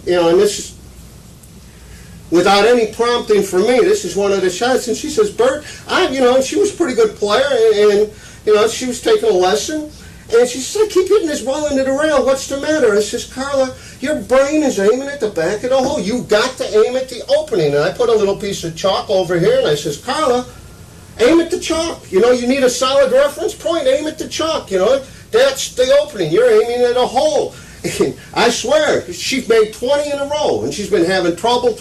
you know, and this is, without any prompting from me, this is one of the shots, and she says, Bert, you know, she was a pretty good player, and you know, she was taking a lesson, and she said, I keep hitting this ball into the rail, what's the matter? I says, Carla, your brain is aiming at the back of the hole. You got to aim at the opening. And I put a little piece of chalk over here, and I says, Carla, aim at the chalk. You know, you need a solid reference point, aim at the chalk, you know. That's the opening. You're aiming at a hole. And I swear, she made 20 in a row, and she's been having trouble.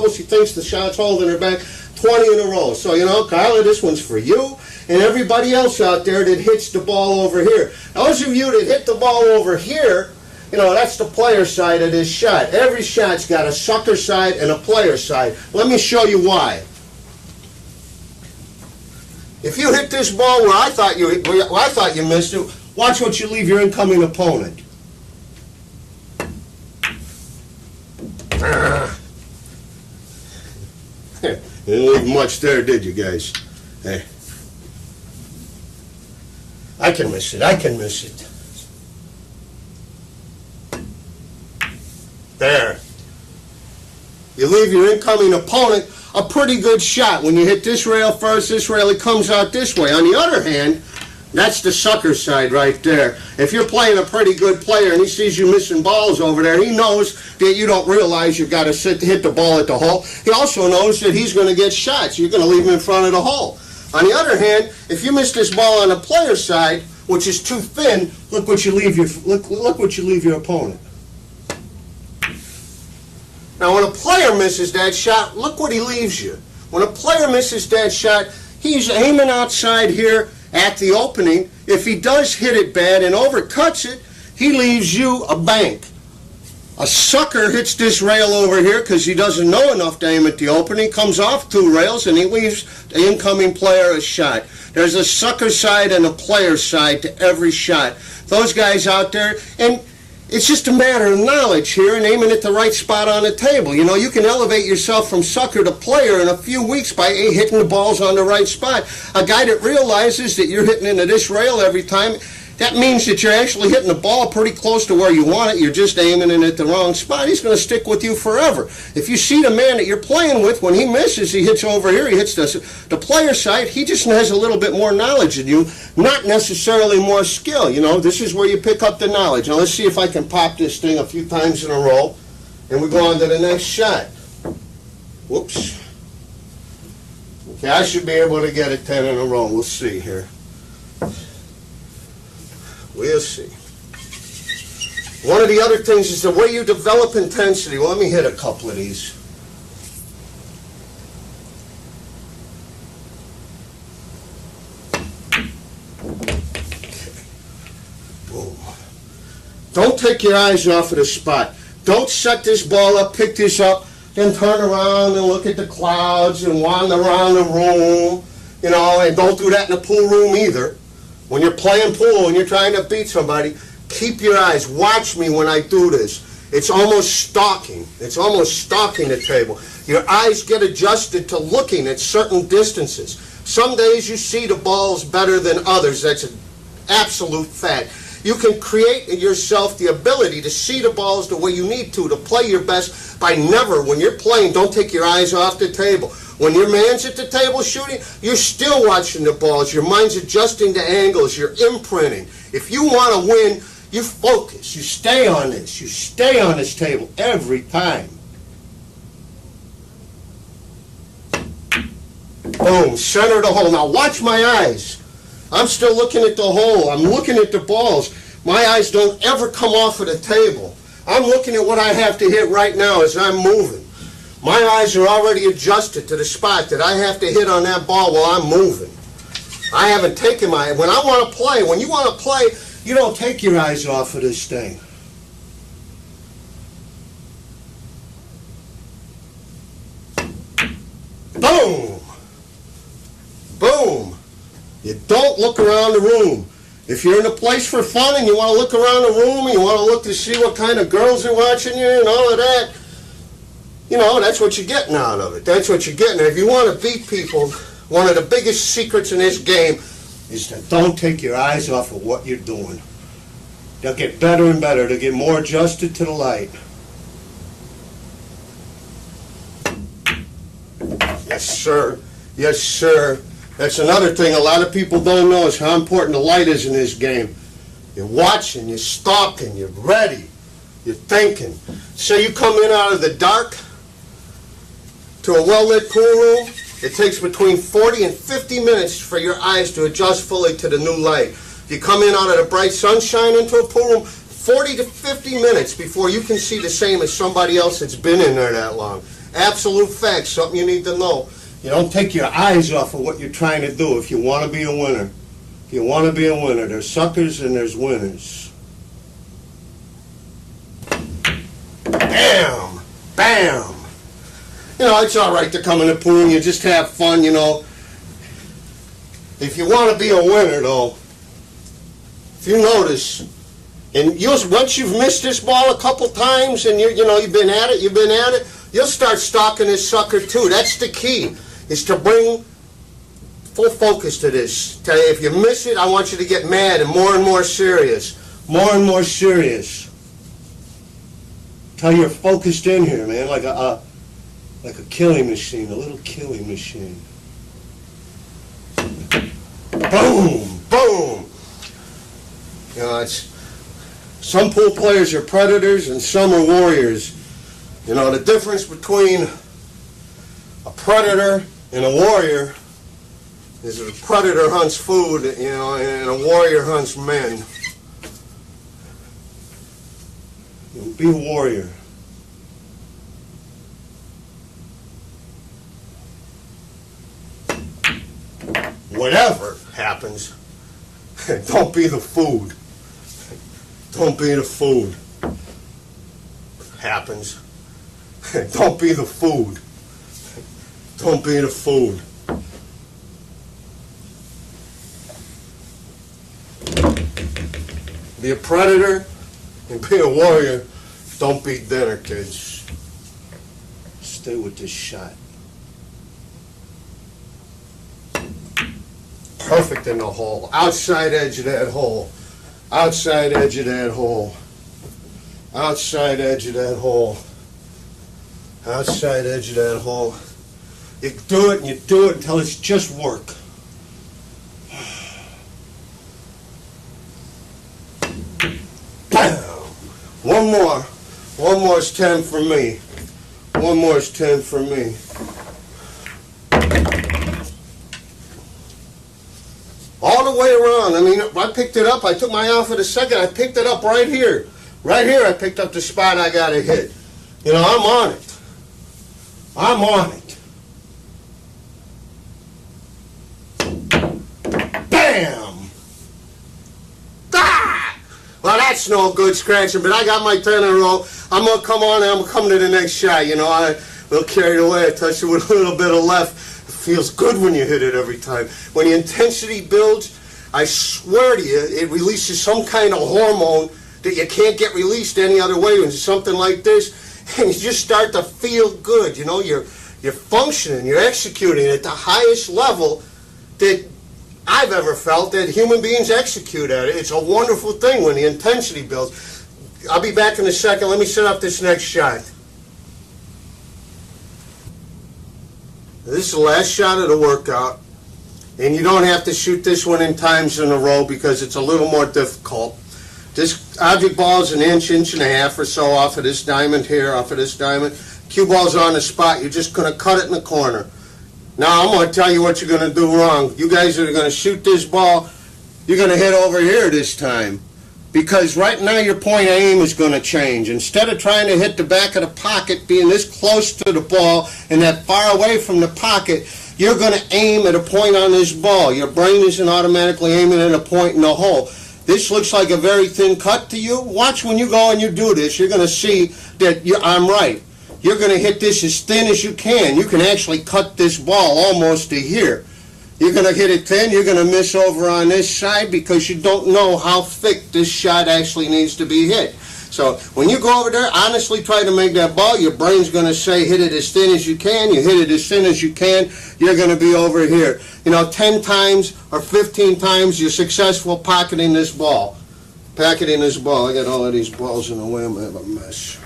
She thinks the shot's holding her back 20 in a row. So, you know, Carla, this one's for you and everybody else out there that hits the ball over here. Those of you that hit the ball over here, you know, that's the player side of this shot. Every shot's got a sucker side and a player side. Let me show you why. If you hit this ball where I thought you missed it, watch what you leave your incoming opponent. Didn't leave much there, did you guys? Hey. I can miss it. There. You leave your incoming opponent a pretty good shot. When you hit this rail first, this rail, it comes out this way. On the other hand, that's the sucker side right there. If you're playing a pretty good player and he sees you missing balls over there, he knows that you don't realize you've got to hit the ball at the hole. He also knows that he's going to get shots. You're going to leave him in front of the hole. On the other hand, if you miss this ball on the player side, which is too thin, look what you leave your opponent. Now, when a player misses that shot, look what he leaves you. When a player misses that shot, he's aiming outside here at the opening. If he does hit it bad and overcuts it, he leaves you a bank. A sucker hits this rail over here because he doesn't know enough to aim at the opening, comes off 2 rails, and he leaves the incoming player a shot. There's a sucker side and a player side to every shot. Those guys out there, and it's just a matter of knowledge here and aiming at the right spot on the table. You know, you can elevate yourself from sucker to player in a few weeks by hitting the balls on the right spot. A guy that realizes that you're hitting into this rail every time, that means that you're actually hitting the ball pretty close to where you want it. You're just aiming it at the wrong spot. He's going to stick with you forever. If you see the man that you're playing with, when he misses, he hits over here, he hits the player side, he just has a little bit more knowledge than you, not necessarily more skill. You know, this is where you pick up the knowledge. Now let's see if I can pop this thing a few times in a row, and we go on to the next shot. Whoops. Okay, I should be able to get it 10 in a row. We'll see here. We'll see. One of the other things is the way you develop intensity. Well, let me hit a couple of these. Boom. Don't take your eyes off of the spot. Don't set this ball up, pick this up, then turn around and look at the clouds and wander around the room, you know, and don't do that in the pool room either. When you're playing pool and you're trying to beat somebody, keep your eyes. Watch me when I do this. It's almost stalking. It's almost stalking the table. Your eyes get adjusted to looking at certain distances. Some days you see the balls better than others. That's an absolute fact. You can create in yourself the ability to see the balls the way you need to play your best by never, when you're playing, don't take your eyes off the table. When your man's at the table shooting, you're still watching the balls. Your mind's adjusting to angles. You're imprinting. If you want to win, you focus. You stay on this. You stay on this table every time. Boom, center the hole. Now watch my eyes. I'm still looking at the hole. I'm looking at the balls. My eyes don't ever come off of the table. I'm looking at what I have to hit right now as I'm moving. My eyes are already adjusted to the spot that I have to hit on that ball while I'm moving. I haven't taken my... When I want to play, when you want to play, you don't take your eyes off of this thing. Boom! Boom! You don't look around the room. If you're in a place for fun and you want to look around the room and you want to look to see what kind of girls are watching you and all of that, you know, that's what you're getting out of it. That's what you're getting. And if you want to beat people, one of the biggest secrets in this game is to don't take your eyes off of what you're doing. They'll get better and better. They'll get more adjusted to the light. Yes, sir. Yes, sir. That's another thing a lot of people don't know is how important the light is in this game. You're watching, you're stalking, you're ready, you're thinking. Say you come in out of the dark to a well-lit pool room, it takes between 40 and 50 minutes for your eyes to adjust fully to the new light. If you come in out of the bright sunshine into a pool room, 40 to 50 minutes before you can see the same as somebody else that's been in there that long. Absolute fact, something you need to know. You don't take your eyes off of what you're trying to do if you want to be a winner. If you want to be a winner, there's suckers and there's winners. Bam! Bam! You know, it's all right to come in the pool and you just have fun, you know. If you want to be a winner, though, if you notice, and once you've missed this ball a couple times and you've been at it, you'll start stalking this sucker too. That's the key, is to bring full focus to this. Tell you, if you miss it, I want you to get mad and more serious. More and more serious. Till you're focused in here, man, like a killing machine, a little killing machine. Boom, boom. You know, some pool players are predators and some are warriors. You know, the difference between a predator and a warrior is that a predator hunts food, you know, and a warrior hunts men. You know, be a warrior. Whatever happens, don't be the food. Don't be the food. Happens. Don't be the food. Don't be the food. Be a predator and be a warrior. Don't beat dinner, kids. Stay with this shot. Perfect in the hole. Outside edge of that hole. Outside edge of that hole. Outside edge of that hole. Outside edge of that hole. You do it and you do it until it's just work. Bam! One more. One more is 10 for me. One more is 10 for me. All the way around. I mean, I picked it up. I took my eye off for a second. I picked it up right here. Right here I picked up the spot I got to hit. You know, I'm on it. I'm on it. Bam! Ah! Well, that's no good scratching, but I got my 10 in a row. I'm going to come on and I'm going to come to the next shot. You know, I a little carried away. I touched it with a little bit of left. Feels good when you hit it every time. When the intensity builds, I swear to you, it releases some kind of hormone that you can't get released any other way. When it's something like this, and you just start to feel good. You know, you're functioning, you're executing at the highest level that I've ever felt that human beings execute at it. It's a wonderful thing when the intensity builds. I'll be back in a second. Let me set up this next shot. This is the last shot of the workout, and you don't have to shoot this one in times in a row because it's a little more difficult. This object ball is an inch and a half or so off of this diamond here, off of this diamond. Cue ball's on the spot. You're just going to cut it in the corner. Now I'm going to tell you what you're going to do wrong. You guys are going to shoot this ball, you're going to hit over here this time. Because right now your point of aim is going to change. Instead of trying to hit the back of the pocket, being this close to the ball and that far away from the pocket, you're going to aim at a point on this ball. Your brain isn't automatically aiming at a point in the hole. This looks like a very thin cut to you. Watch when you go and you do this. You're going to see that I'm right. You're going to hit this as thin as you can. You can actually cut this ball almost to here. You're going to hit it thin, you're going to miss over on this side because you don't know how thick this shot actually needs to be hit. So when you go over there, honestly try to make that ball. Your brain's going to say hit it as thin as you can. You hit it as thin as you can, you're going to be over here. You know, 10 times or 15 times you're successful pocketing this ball. Pocketing this ball. I got all of these balls in the way. I'm going to have a mess.